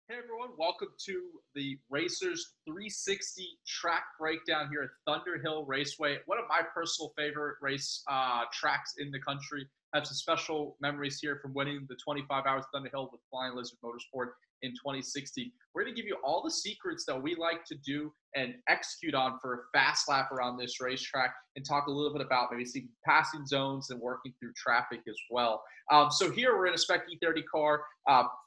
Hey everyone, welcome to the Racers360 track breakdown here at Thunderhill Raceway. One of my personal favorite race tracks in the country. I have some special memories here from winning the 25 Hours Thunderhill with Flying Lizard Motorsport in 2016. We're going to give you all the secrets that we like to do and execute on for a fast lap around this racetrack and talk a little bit about maybe seeing passing zones and working through traffic as well. So here we're in a Spec E30 car,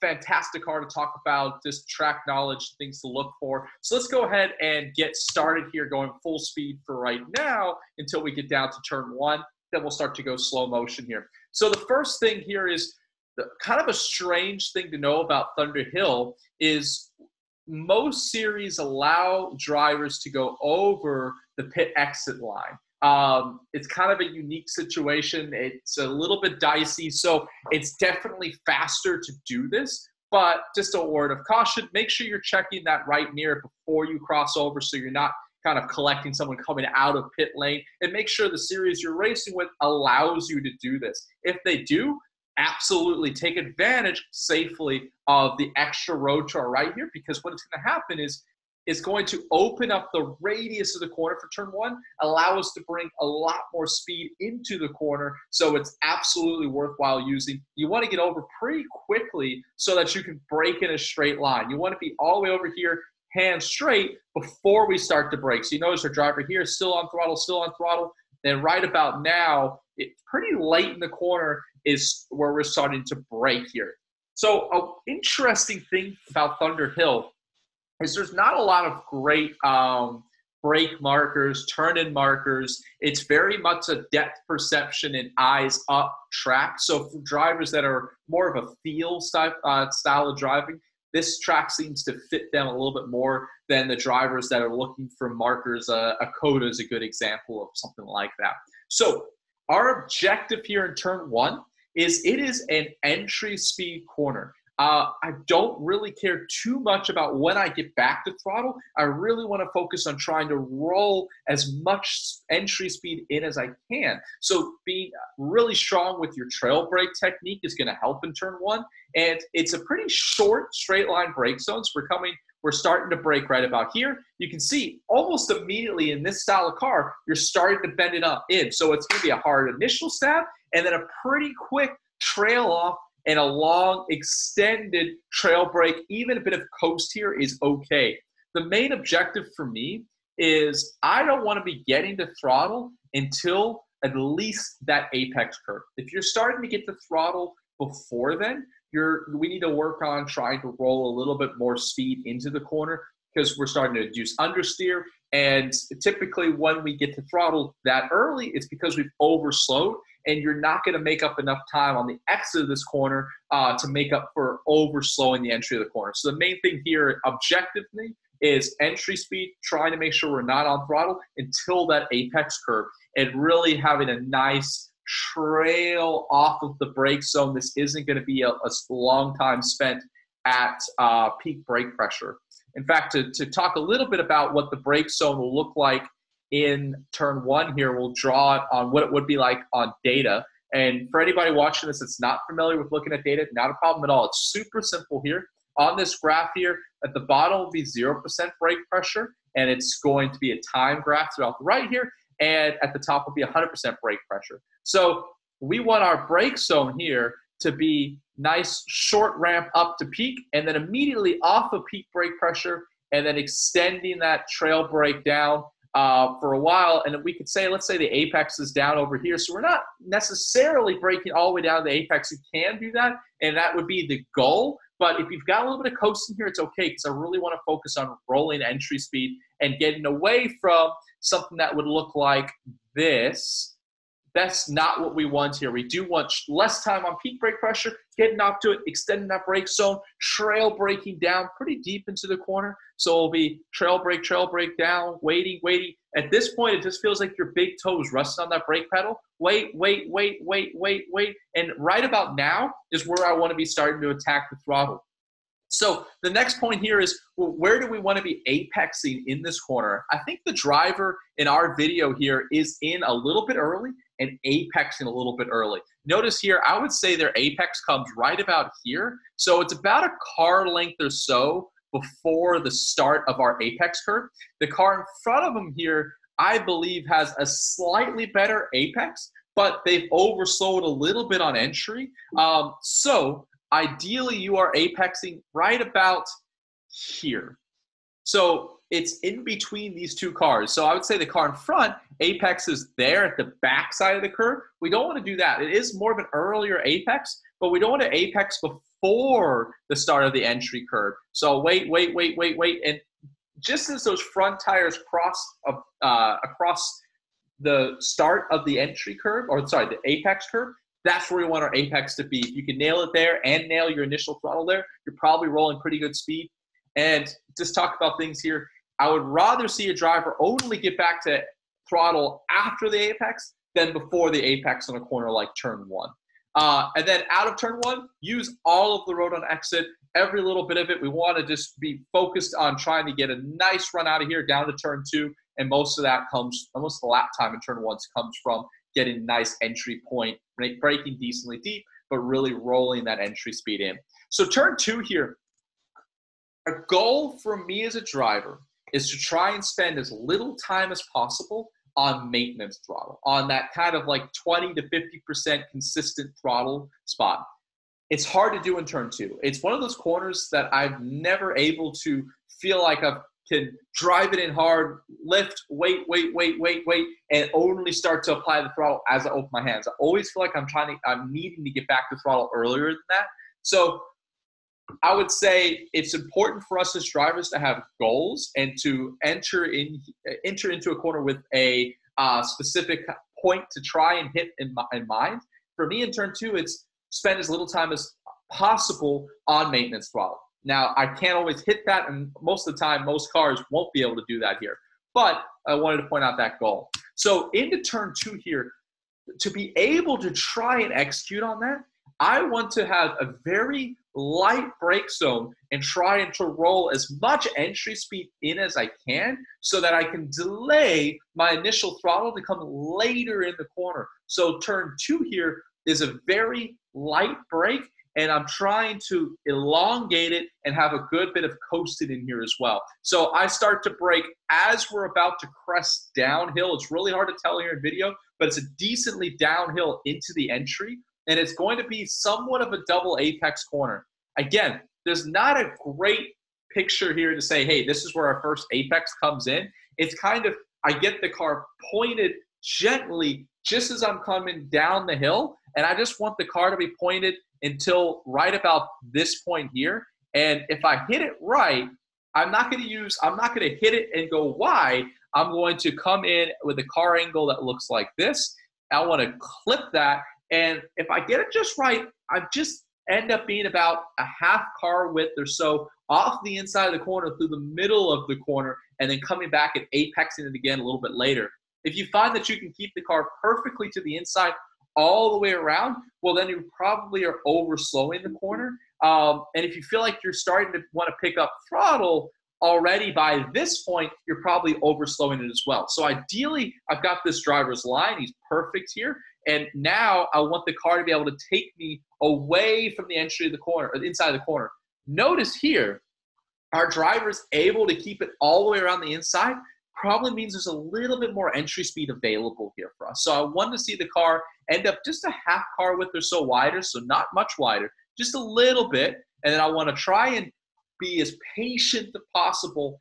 fantastic car to talk about, just track knowledge, things to look for. So let's go ahead and get started here, going full speed for right now until we get down to turn one. Then we'll start to go slow motion here. So the first thing here is kind of a strange thing to know about Thunderhill is most series allow drivers to go over the pit exit line. It's kind of a unique situation. It's a little bit dicey, so it's definitely faster to do this. But just a word of caution, make sure you're checking that right mirror before you cross over so you're not kind of collecting someone coming out of pit lane, and make sure the series you're racing with allows you to do this. If they do, absolutely take advantage safely of the extra road to our right here, because what is going to happen is it's going to open up the radius of the corner for turn one, allow us to bring a lot more speed into the corner, so it's absolutely worthwhile using. You want to get over pretty quickly so that you can brake in a straight line. You want to be all the way over here, hands straight, before we start to brake. So you notice our driver here is still on throttle, and right about now, it's pretty late in the corner is where we're starting to brake here. So an interesting thing about Thunderhill is there's not a lot of great brake markers, turn-in markers. It's very much a depth perception and eyes up track. So for drivers that are more of a feel style of driving, this track seems to fit them a little bit more than the drivers that are looking for markers. A Coda is a good example of something like that. So our objective here in turn one is it is an entry speed corner. I don't really care too much about when I get back to throttle. I really want to focus on trying to roll as much entry speed in as I can. So being really strong with your trail brake technique is going to help in turn one. And it's a pretty short straight line brake zone. So we're starting to brake right about here. You can see almost immediately in this style of car, you're starting to bend it up in. So it's going to be a hard initial stab and then a pretty quick trail off, and a long extended trail brake. Even a bit of coast here is okay. The main objective for me is I don't want to be getting to throttle until at least that apex curve. If you're starting to get to throttle before then, we need to work on trying to roll a little bit more speed into the corner, because we're starting to induce understeer. And typically when we get to throttle that early, it's because we've overslowed, and you're not going to make up enough time on the exit of this corner to make up for overslowing the entry of the corner. So the main thing here, objectively, is entry speed, trying to make sure we're not on throttle until that apex curve, and really having a nice trail off of the brake zone. This isn't going to be a long time spent at peak brake pressure. In fact, to talk a little bit about what the brake zone will look like in turn one here, we'll draw it on what it would be like on data. And for anybody watching this that's not familiar with looking at data, not a problem at all. It's super simple here. On this graph here, at the bottom will be 0% brake pressure, and it's going to be a time graph throughout the right here, and at the top will be 100% brake pressure. So we want our brake zone here to be nice short ramp up to peak, and then immediately off of peak brake pressure, and then extending that trail brake down for a while. And we could say, let's say the apex is down over here, so we're not necessarily braking all the way down to the apex. You can do that, and that would be the goal. But if you've got a little bit of coasting here, it's okay, because I really want to focus on rolling entry speed and getting away from something that would look like this. That's not what we want here. We do want less time on peak brake pressure, getting up to it, extending that brake zone, trail braking down pretty deep into the corner. So it'll be trail brake down, waiting. At this point, it just feels like your big toe is resting on that brake pedal. Wait. And right about now is where I want to be starting to attack the throttle. So the next point here is, well, where do we want to be apexing in this corner? I think the driver in our video here is in a little bit early and apexing a little bit early. Notice here, I would say their apex comes right about here. So it's about a car length or so before the start of our apex curve. The car in front of them here, I believe, has a slightly better apex, but they've oversold a little bit on entry. So ideally, you are apexing right about here. So it's in between these two cars. So I would say the car in front, apex is there at the back side of the curve. We don't want to do that. It is more of an earlier apex, but we don't want to apex before the start of the entry curve. So wait. And just as those front tires cross across the start of the entry curve, or sorry, the apex curve, that's where we want our apex to be. If you can nail it there and nail your initial throttle there, you're probably rolling pretty good speed. And just talk about things here. I would rather see a driver only get back to throttle after the apex than before the apex on a corner like turn 1. And then out of turn 1, use all of the road on exit, every little bit of it. We want to just be focused on trying to get a nice run out of here down to turn 2. And most of that comes, almost the lap time in turn 1 comes from getting nice entry point, braking decently deep, but really rolling that entry speed in. So turn 2 here, a goal for me as a driver is to try and spend as little time as possible on maintenance throttle, on that kind of like 20 to 50% consistent throttle spot. It's hard to do in turn 2. It's one of those corners that I've never able to feel like I can drive it in hard, lift, wait, and only start to apply the throttle as I open my hands. I always feel like I'm needing to get back to throttle earlier than that. So I would say it's important for us as drivers to have goals and to enter into a corner with a specific point to try and hit in mind. For me in turn 2, it's spend as little time as possible on maintenance throttle. Now, I can't always hit that, and most of the time, most cars won't be able to do that here. But I wanted to point out that goal. So into turn 2 here, to be able to try and execute on that, I want to have a very light brake zone and try and to roll as much entry speed in as I can so that I can delay my initial throttle to come later in the corner. So turn 2 here is a very light brake, and I'm trying to elongate it and have a good bit of coasting in here as well. So I start to brake as we're about to crest downhill. It's really hard to tell here in video, but it's a decently downhill into the entry, and it's going to be somewhat of a double apex corner. Again, there's not a great picture here to say, hey, this is where our first apex comes in. It's kind of, I get the car pointed gently just as I'm coming down the hill, and I just want the car to be pointed until right about this point here. And if I hit it right, I'm not going to hit it and go wide. I'm going to come in with a car angle that looks like this. I want to clip that. And if I get it just right, I just end up being about a half car width or so off the inside of the corner through the middle of the corner, and then coming back and apexing it again a little bit later. If you find that you can keep the car perfectly to the inside all the way around, well, then you probably are overslowing the corner. And if you feel like you're starting to want to pick up throttle already by this point, you're probably overslowing it as well. So ideally, I've got this driver's line. He's perfect here. And now I want the car to be able to take me away from the entry of the corner, or the inside of the corner. Notice here, our driver's able to keep it all the way around the inside. Probably means there's a little bit more entry speed available here for us. So I want to see the car end up just a half car width or so wider, so not much wider, just a little bit. And then I want to try and be as patient as possible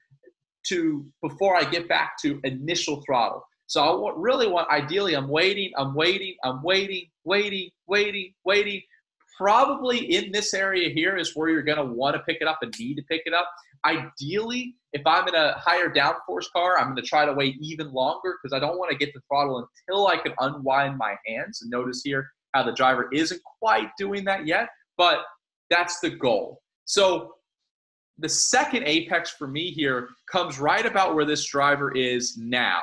before I get back to initial throttle. So ideally, I'm waiting. Probably in this area here is where you're going to want to pick it up and need to pick it up. Ideally, if I'm in a higher downforce car, I'm going to try to wait even longer because I don't want to get the throttle until I can unwind my hands. And notice here how the driver isn't quite doing that yet, but that's the goal. So the second apex for me here comes right about where this driver is now.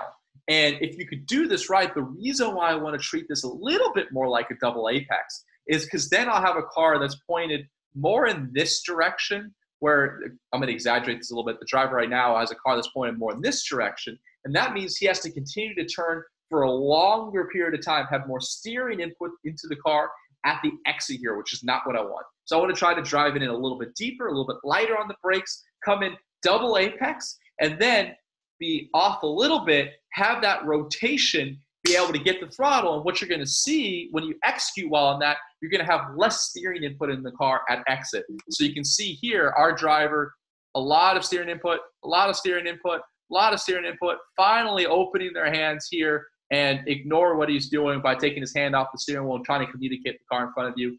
And if you could do this right, the reason why I want to treat this a little bit more like a double apex is because then I'll have a car that's pointed more in this direction where I'm going to exaggerate this a little bit. The driver right now has a car that's pointed more in this direction, and that means he has to continue to turn for a longer period of time, have more steering input into the car at the exit here, which is not what I want. So I want to try to drive it in a little bit deeper, a little bit lighter on the brakes, come in double apex, and then be off a little bit, have that rotation, be able to get the throttle. And what you're going to see when you execute well on that, you're going to have less steering input in the car at exit. So you can see here, our driver, a lot of steering input, a lot of steering input, a lot of steering input, finally opening their hands here and ignore what he's doing by taking his hand off the steering wheel and trying to communicate the car in front of you.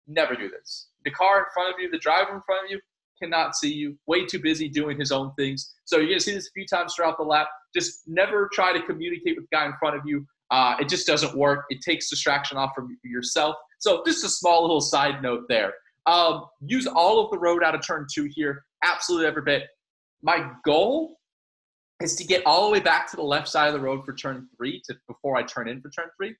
Never do this. The car in front of you, the driver in front of you, cannot see you, way too busy doing his own things. So you're going to see this a few times throughout the lap. Just never try to communicate with the guy in front of you. It just doesn't work. It takes distraction off from yourself. So just a small little side note there. Use all of the road out of turn 2 here, absolutely every bit. My goal is to get all the way back to the left side of the road for turn 3 before I turn in for turn 3.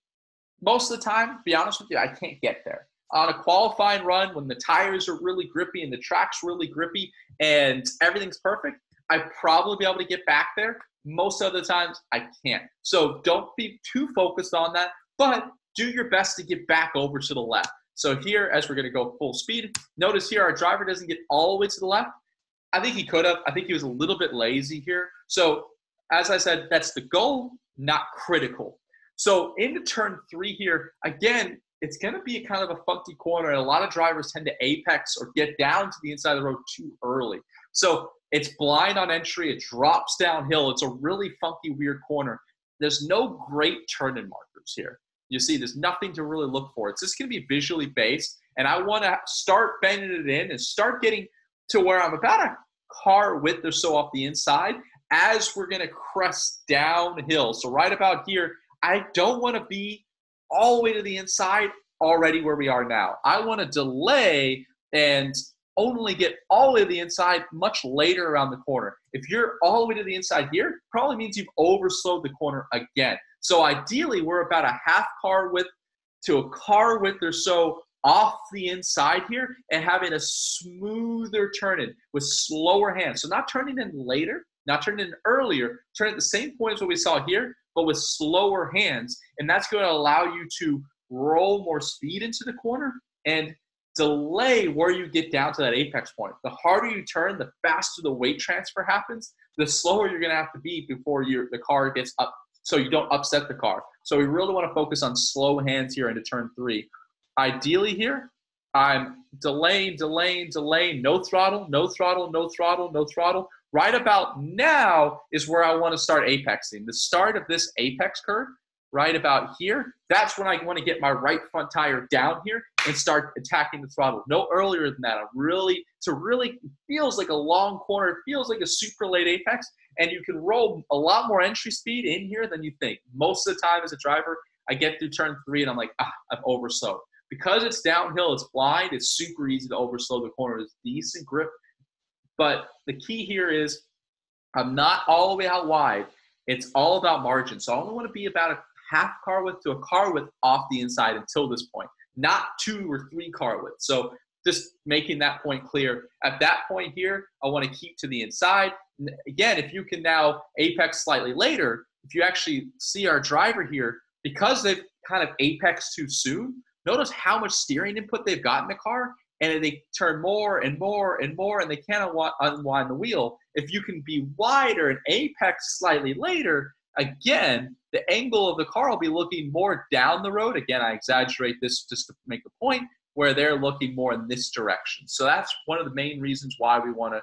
Most of the time, to be honest with you, I can't get there. On a qualifying run, when the tires are really grippy and the track's really grippy and everything's perfect, I'd probably be able to get back there. Most of the times, I can't. So don't be too focused on that, but do your best to get back over to the left. So here, as we're going to go full speed, notice here our driver doesn't get all the way to the left. I think he could have. I think he was a little bit lazy here. So as I said, that's the goal, not critical. So into turn 3 here, again, it's going to be a kind of a funky corner, and a lot of drivers tend to apex or get down to the inside of the road too early. So it's blind on entry. It drops downhill. It's a really funky, weird corner. There's no great turn-in markers here. You see, there's nothing to really look for. It's just going to be visually based, and I want to start bending it in and start getting to where I'm about a car width or so off the inside as we're going to crest downhill. So right about here, I don't want to be all the way to the inside already where we are now. I want to delay and only get all the way to the inside much later around the corner. If you're all the way to the inside here, probably means you've overslowed the corner again. So ideally, we're about a half car width to a car width or so off the inside here and having a smoother turn in with slower hands. So not turning in later, not turning in earlier, turn at the same point as what we saw here, but with slower hands. And that's going to allow you to roll more speed into the corner and delay where you get down to that apex point. The harder you turn, the faster the weight transfer happens, the slower you're going to have to be before the car gets up so you don't upset the car. So we really want to focus on slow hands here into turn 3. Ideally here, I'm delaying, no throttle, no throttle, no throttle, no throttle. Right about now is where I want to start apexing. The start of this apex curve, right about here, that's when I want to get my right front tire down here and start attacking the throttle. No earlier than that. It feels like a long corner. It feels like a super late apex, and you can roll a lot more entry speed in here than you think. Most of the time as a driver, I get through turn 3 and I'm like, I've overslowed. Because it's downhill, it's blind, it's super easy to overslow the corner. It's decent grip. But the key here is I'm not all the way out wide. It's all about margin. So I only want to be about a half car width to a car width off the inside until this point, not 2 or 3 car widths. So just making that point clear. At that point here, I want to keep to the inside. Again, if you can now apex slightly later, if you actually see our driver here, because they've kind of apexed too soon, notice how much steering input they've got in the car, and they turn more and more and more, and they can't unwind the wheel. If you can be wider and apex slightly later, again, the angle of the car will be looking more down the road. Again, I exaggerate this just to make the point, where they're looking more in this direction. So that's one of the main reasons why we want to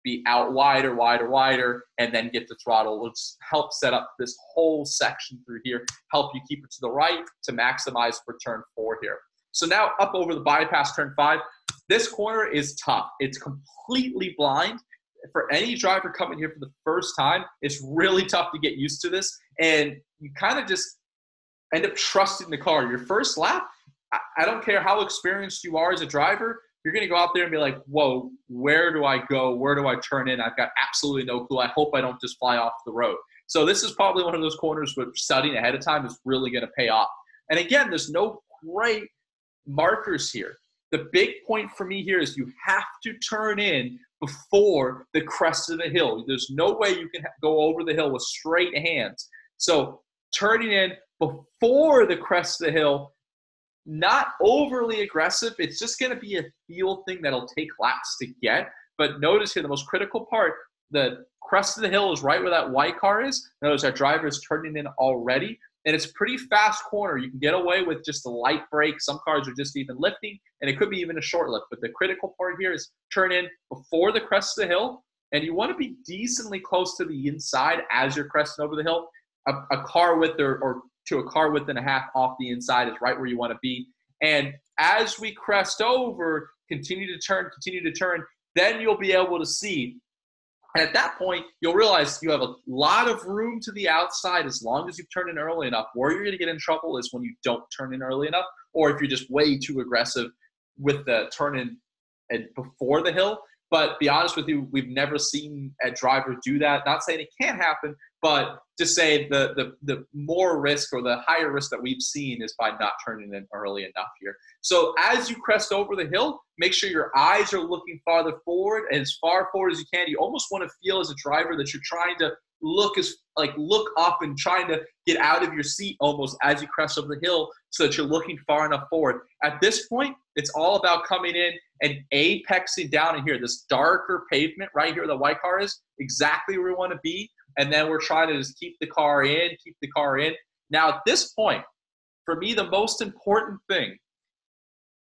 be out wider, and then get the throttle. It'll just help set up this whole section through here, help you keep it to the right to maximize for turn 4 here. So now up over the bypass, turn 5. This corner is tough. It's completely blind. For any driver coming here for the first time, it's really tough to get used to this. And you kind of just end up trusting the car. Your first lap, I don't care how experienced you are as a driver, you're going to go out there and be like, whoa, where do I go? Where do I turn in? I've got absolutely no clue. I hope I don't just fly off the road. So this is probably one of those corners where studying ahead of time is really going to pay off. And again, there's no great markers here. The big point for me here is you have to turn in before the crest of the hill. There's no way you can go over the hill with straight hands. So turning in before the crest of the hill, not overly aggressive. It's just going to be a feel thing that'll take laps to get. But notice here, the most critical part, the crest of the hill is right where that white car is. Notice our driver is turning in already. And it's a pretty fast corner. You can get away with just a light brake. Some cars are just even lifting, and it could be even a short lift. But the critical part here is turn in before the crest of the hill, and you want to be decently close to the inside as you're cresting over the hill. A car width or to a car width and a half off the inside is right where you want to be. And as we crest over, continue to turn, then you'll be able to see. And at that point, you'll realize you have a lot of room to the outside as long as you turn in early enough. Where you're going to get in trouble is when you don't turn in early enough, or if you're just way too aggressive with the turn in before the hill. But be honest with you, we've never seen a driver do that. Not saying it can't happen, but to say the more risk or the higher risk that we've seen is by not turning in early enough here. So as you crest over the hill, make sure your eyes are looking farther forward, and as far forward as you can. You almost want to feel as a driver that you're trying to look up and trying to get out of your seat almost as you crest over the hill so that you're looking far enough forward. At this point, it's all about coming in and apexing down in here. This darker pavement right here, the white car is exactly where we want to be. And then we're trying to just keep the car in. Now, at this point, for me, the most important thing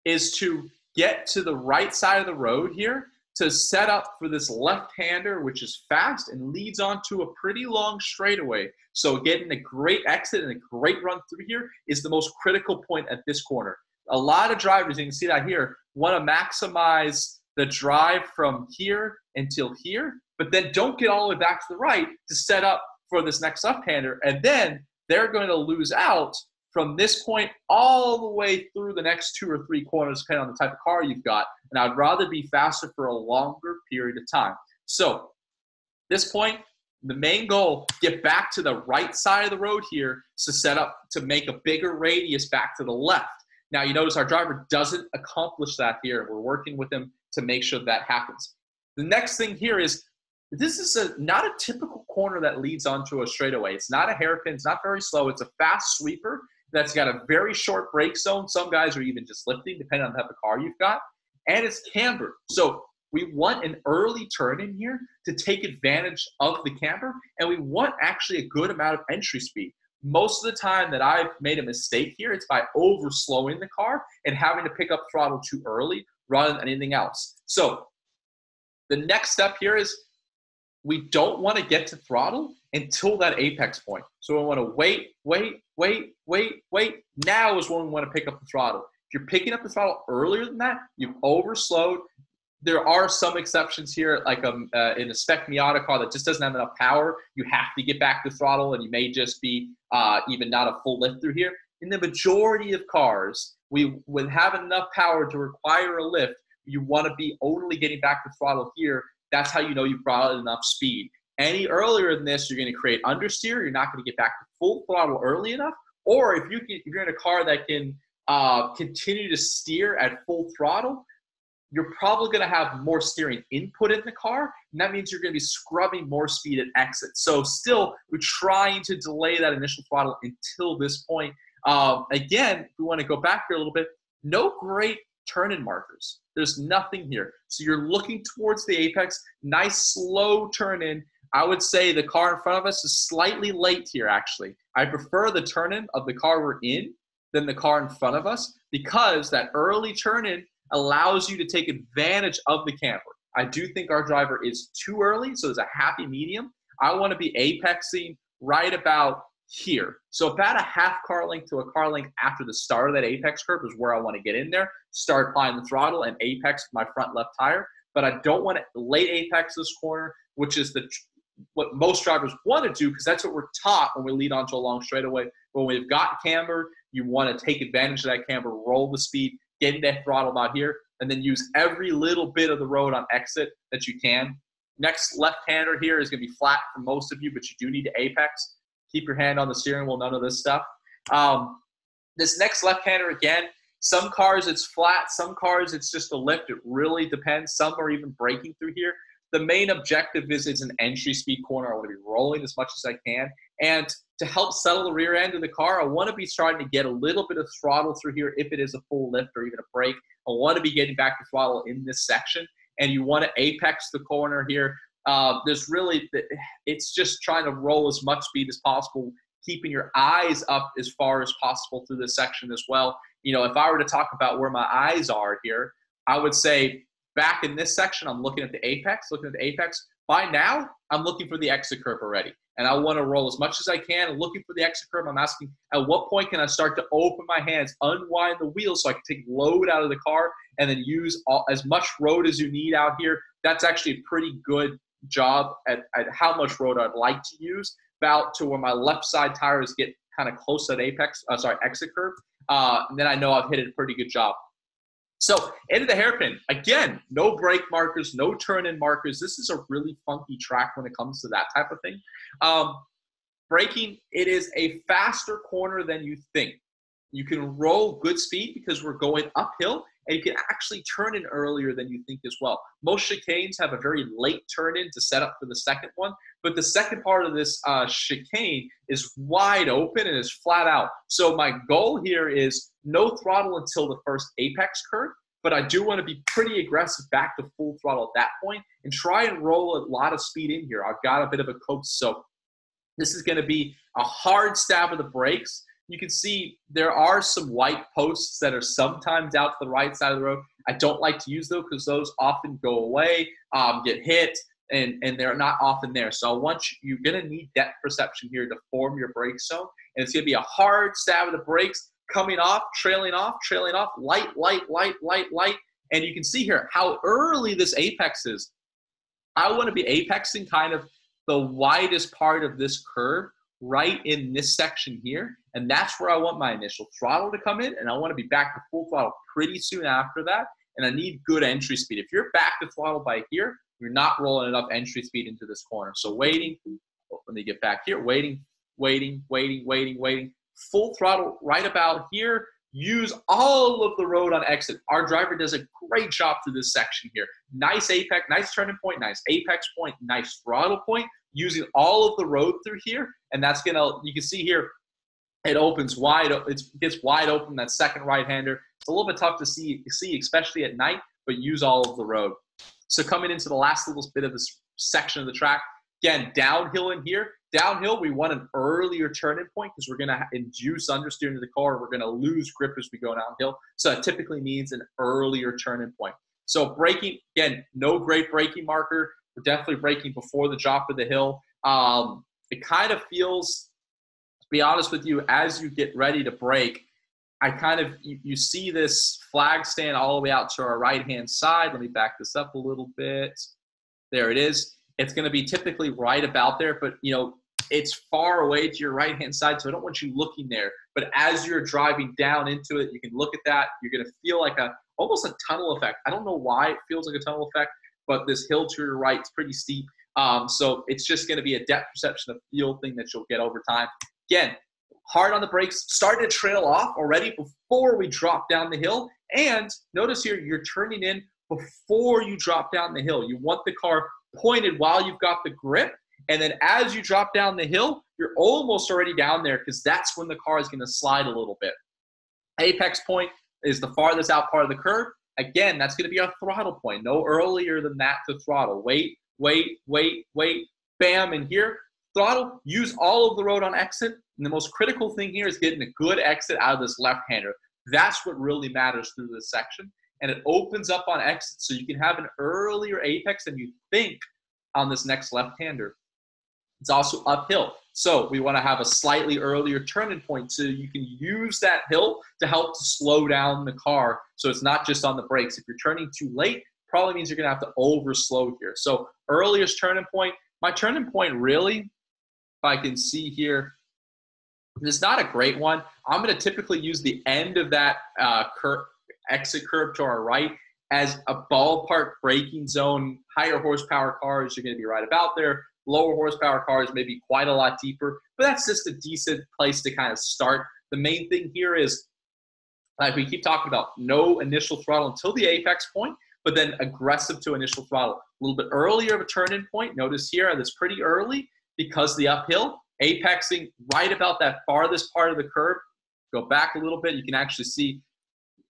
is to get to the right side of the road here to set up for this left-hander, which is fast and leads onto a pretty long straightaway. So getting a great exit and a great run through here is the most critical point at this corner. A lot of drivers, you can see that here, want to maximize the drive from here until here, but then don't get all the way back to the right to set up for this next left-hander. And then they're going to lose out from this point all the way through the next 2 or 3 corners, depending on the type of car you've got. And I'd rather be faster for a longer period of time. So this point, the main goal, get back to the right side of the road here to set up to make a bigger radius back to the left. Now, you notice our driver doesn't accomplish that here. We're working with him to make sure that happens. The next thing here is, this is not a typical corner that leads onto a straightaway. It's not a hairpin. It's not very slow. It's a fast sweeper that's got a very short brake zone. Some guys are even just lifting, depending on the type of car you've got. And it's cambered. So we want an early turn in here to take advantage of the camber, and we want actually a good amount of entry speed. Most of the time that I've made a mistake here, it's by over-slowing the car and having to pick up throttle too early rather than anything else. So the next step here is we don't want to get to throttle until that apex point. So we want to wait. Now is when we want to pick up the throttle. If you're picking up the throttle earlier than that, you've overslowed. There are some exceptions here, like in a spec Miata car that just doesn't have enough power. You have to get back to throttle, and you may just be even not a full lift through here. In the majority of cars, we would have enough power to require a lift. You want to be only getting back to throttle here. That's how you know you've brought enough speed. Any earlier than this, you're going to create understeer. You're not going to get back to full throttle early enough. Or if you're in a car that can continue to steer at full throttle, you're probably going to have more steering input in the car, and that means you're going to be scrubbing more speed at exit. So still, we're trying to delay that initial throttle until this point. Again, if we want to go back here a little bit, no great turn-in markers. There's nothing here. So you're looking towards the apex, nice slow turn-in. I would say the car in front of us is slightly late here, actually. I prefer the turn-in of the car we're in than the car in front of us, because that early turn-in allows you to take advantage of the camber. I do think our driver is too early, so there's a happy medium. I want to be apexing right about here. So about a half car length to a car length after the start of that apex curve is where I want to get in there, start applying the throttle and apex my front left tire. But I don't want to late apex this corner, which is what most drivers want to do, because that's what we're taught when we lead onto a long straightaway. When we've got camber, you want to take advantage of that camber, roll the speed, get that throttle out here, and then use every little bit of the road on exit that you can. Next left-hander here is going to be flat for most of you, but you do need to apex. Keep your hand on the steering wheel, none of this stuff. This next left-hander, again, Some cars it's flat, some cars it's just a lift. It really depends. Some are even braking through here. The main objective is it's an entry speed corner. I want to be rolling as much as I can. And to help settle the rear end of the car, I want to be starting to get a little bit of throttle through here if it is a full lift or even a brake. I want to be getting back to throttle in this section. And you want to apex the corner here. It's just trying to roll as much speed as possible, keeping your eyes up as far as possible through this section as well. You know, if I were to talk about where my eyes are here, I would say back in this section, I'm looking at the apex, By now, I'm looking for the exit curve already. And I want to roll as much as I can. Looking for the exit curve, I'm asking, at what point can I start to open my hands, unwind the wheels so I can take load out of the car and then use as much road as you need out here. That's actually a pretty good job at how much road I'd like to use, about to where my left side tires get kind of close to that exit curve. And then I know I've hit it a pretty good job. So into the hairpin, again, no brake markers, no turn-in markers. This is a really funky track when it comes to that type of thing. Braking, it is a faster corner than you think. You can roll good speed because we're going uphill, and you can actually turn in earlier than you think as well. Most chicanes have a very late turn-in to set up for the second one, but the second part of this chicane is wide open and is flat out. So my goal here is no throttle until the first apex curve, but I do want to be pretty aggressive back to full throttle at that point and try and roll a lot of speed in here. I've got a bit of a coax, so this is going to be a hard stab of the brakes. You can see there are some white posts that are sometimes out to the right side of the road. I don't like to use those because those often go away, get hit, and they're not often there. So you're going to need depth perception here to form your brake zone. And it's going to be a hard stab of the brakes, coming off, trailing off, light. And you can see here how early this apex is. I want to be apexing kind of the widest part of this curve right in this section here. And that's where I want my initial throttle to come in. And I want to be back to full throttle pretty soon after that. And I need good entry speed. If you're back to throttle by here, you're not rolling enough entry speed into this corner. So waiting, let me get back here, waiting. Full throttle right about here. Use all of the road on exit. Our driver does a great job through this section here. Nice apex, nice turning point, nice apex point, nice throttle point, using all of the road through here. And that's you can see here, it opens wide, it gets wide open, that second right-hander. It's a little bit tough to see, especially at night, but use all of the road. So coming into the last little bit of this section of the track, again, downhill in here. Downhill, we want an earlier turning point because we're going to induce understeer into the car. We're going to lose grip as we go downhill. So it typically means an earlier turning point. So braking, again, no great braking marker. We're definitely braking before the drop of the hill. It kind of feels, to be honest with you, as you get ready to brake, you see this flag stand all the way out to our right-hand side. Let me back this up a little bit. There it is. It's going to be typically right about there, but it's far away to your right-hand side, so I don't want you looking there. But as you're driving down into it, you can look at that. You're going to feel like almost a tunnel effect. I don't know why it feels like a tunnel effect, but this hill to your right is pretty steep. So it's just going to be a depth perception of feel thing that you'll get over time. Again, hard on the brakes, starting to trail off already before we drop down the hill. And notice here, you're turning in before you drop down the hill. You want the car pointed while you've got the grip. And then as you drop down the hill, you're almost already down there because that's when the car is going to slide a little bit. Apex point is the farthest out part of the curve. Again, that's going to be our throttle point. No earlier than that to throttle. Wait. Bam, and here, throttle, use all of the road on exit. And the most critical thing here is getting a good exit out of this left-hander. That's what really matters through this section. And it opens up on exit, so you can have an earlier apex than you think on this next left-hander. It's also uphill, so we want to have a slightly earlier turning point so you can use that hill to help to slow down the car so it's not just on the brakes. If you're turning too late, probably means you're going to have to over-slow here. So earliest turning point, my turning point really, if I can see here, it's not a great one. I'm going to typically use the end of that exit curve to our right as a ballpark braking zone. Higher horsepower cars, you're going to be right about there. Lower horsepower cars may be quite a lot deeper, but that's just a decent place to kind of start. The main thing here is like we keep talking about, no initial throttle until the apex point, but then aggressive to initial throttle. A little bit earlier of a turn-in point. Notice here, that's pretty early because the uphill, apexing right about that farthest part of the curve. Go back a little bit. You can actually see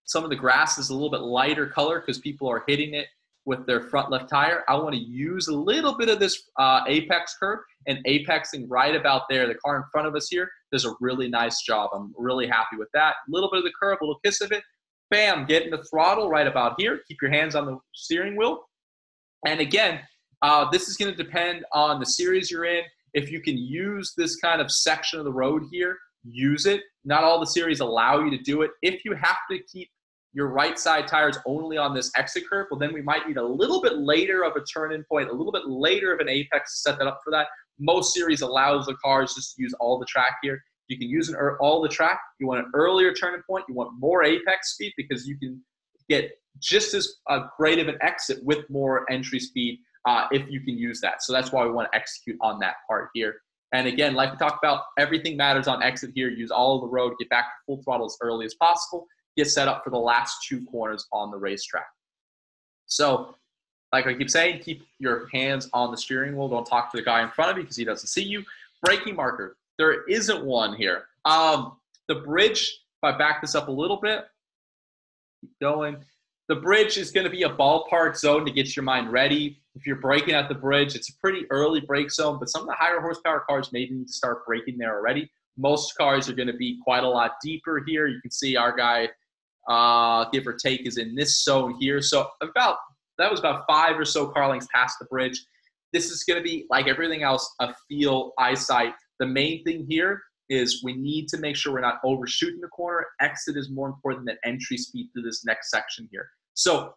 some of the grass is a little bit lighter color because people are hitting it with their front left tire. I want to use a little bit of this apex curve and apexing right about there. The car in front of us here does a really nice job. I'm really happy with that. A little bit of the curve, a little kiss of it. Bam, getting the throttle right about here. Keep your hands on the steering wheel. And again, this is going to depend on the series you're in. If you can use this kind of section of the road here, use it. Not all the series allow you to do it. If you have to keep your right side tires only on this exit curve, well, then we might need a little bit later of a turn-in point, a little bit later of an apex to set that up for that. Most series allows the cars just to use all the track here. You can use all the track. You want an earlier turn-in point. You want more apex speed because you can get just as great of an exit with more entry speed if you can use that. So that's why we want to execute on that part here. And again, like we talked about, everything matters on exit here. Use all of the road, get back to full throttle as early as possible. Get set up for the last 2 corners on the racetrack. So, like I keep saying, keep your hands on the steering wheel. Don't talk to the guy in front of you because he doesn't see you. Braking marker. There isn't one here. The bridge, if I back this up a little bit, keep going. The bridge is going to be a ballpark zone to get your mind ready. If you're braking at the bridge, it's a pretty early brake zone, but some of the higher horsepower cars may need to start braking there already. Most cars are going to be quite a lot deeper here. You can see our guy, give or take, is in this zone here. So that was about 5 or so car lengths past the bridge. This is going to be, like everything else, a feel, eyesight. The main thing here is we need to make sure we're not overshooting the corner. Exit is more important than entry speed through this next section here. So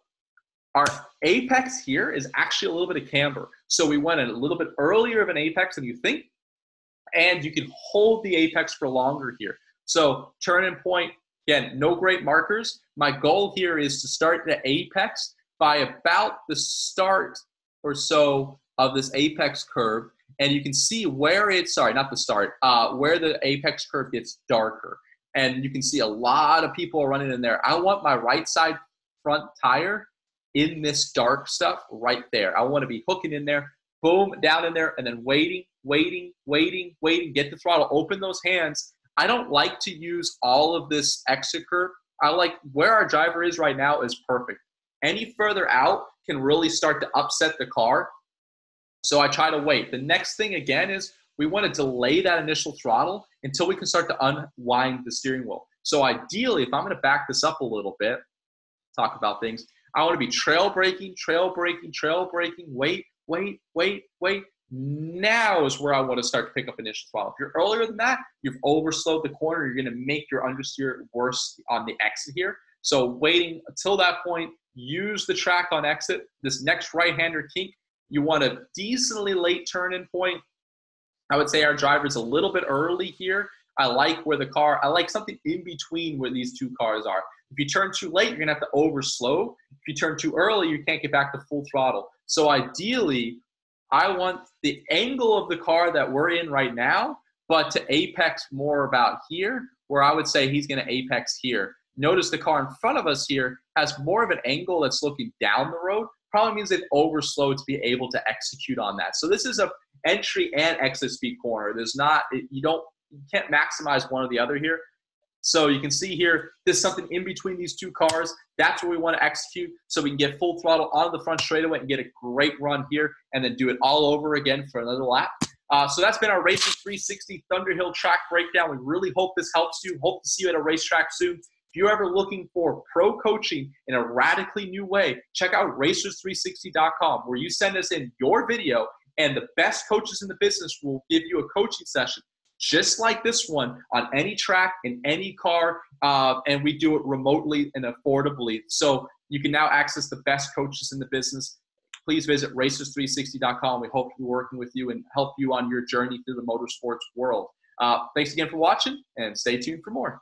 our apex here is actually a little bit of camber. So we went a little bit earlier of an apex than you think, and you can hold the apex for longer here. So turn-in point, again, no great markers. My goal here is to start the apex by about the start or so of this apex curve. And you can see where it's, sorry, not the start, where the apex curve gets darker. And you can see a lot of people are running in there. I want my right side front tire in this dark stuff right there. I want to be hooking in there, boom, down in there, and then waiting, get the throttle, open those hands. I don't like to use all of this exit curve. I like where our driver is right now is perfect. Any further out can really start to upset the car. So I try to wait. The next thing, again, is we want to delay that initial throttle until we can start to unwind the steering wheel. So ideally, if I'm going to back this up a little bit, talk about things, I want to be trail braking, wait. Now is where I want to start to pick up initial throttle. If you're earlier than that, you've overslowed the corner. You're going to make your understeer worse on the exit here. So waiting until that point, use the track on exit. This next right-hander kink, you want a decently late turn-in point. I would say our driver's a little bit early here. I like something in between where these two cars are. If you turn too late, you're going to have to overslow. If you turn too early, you can't get back to full throttle. So ideally, I want the angle of the car that we're in right now, but to apex more about here, where I would say he's going to apex here. Notice the car in front of us here has more of an angle that's looking down the road. Probably means they've overslowed to be able to execute on that. So this is a entry and exit speed corner. There's not, you can't maximize one or the other here. So you can see here, there's something in between these two cars. That's where we want to execute so we can get full throttle on the front straightaway and get a great run here and then do it all over again for another lap. So that's been our Racers360 Thunderhill track breakdown. We really hope this helps you. Hope to see you at a racetrack soon. If you're ever looking for pro coaching in a radically new way, check out Racers360.com, where you send us in your video and the best coaches in the business will give you a coaching session just like this one on any track, in any car, and we do it remotely and affordably. So you can now access the best coaches in the business. Please visit Racers360.com. We hope to be working with you and help you on your journey through the motorsports world. Thanks again for watching, and stay tuned for more.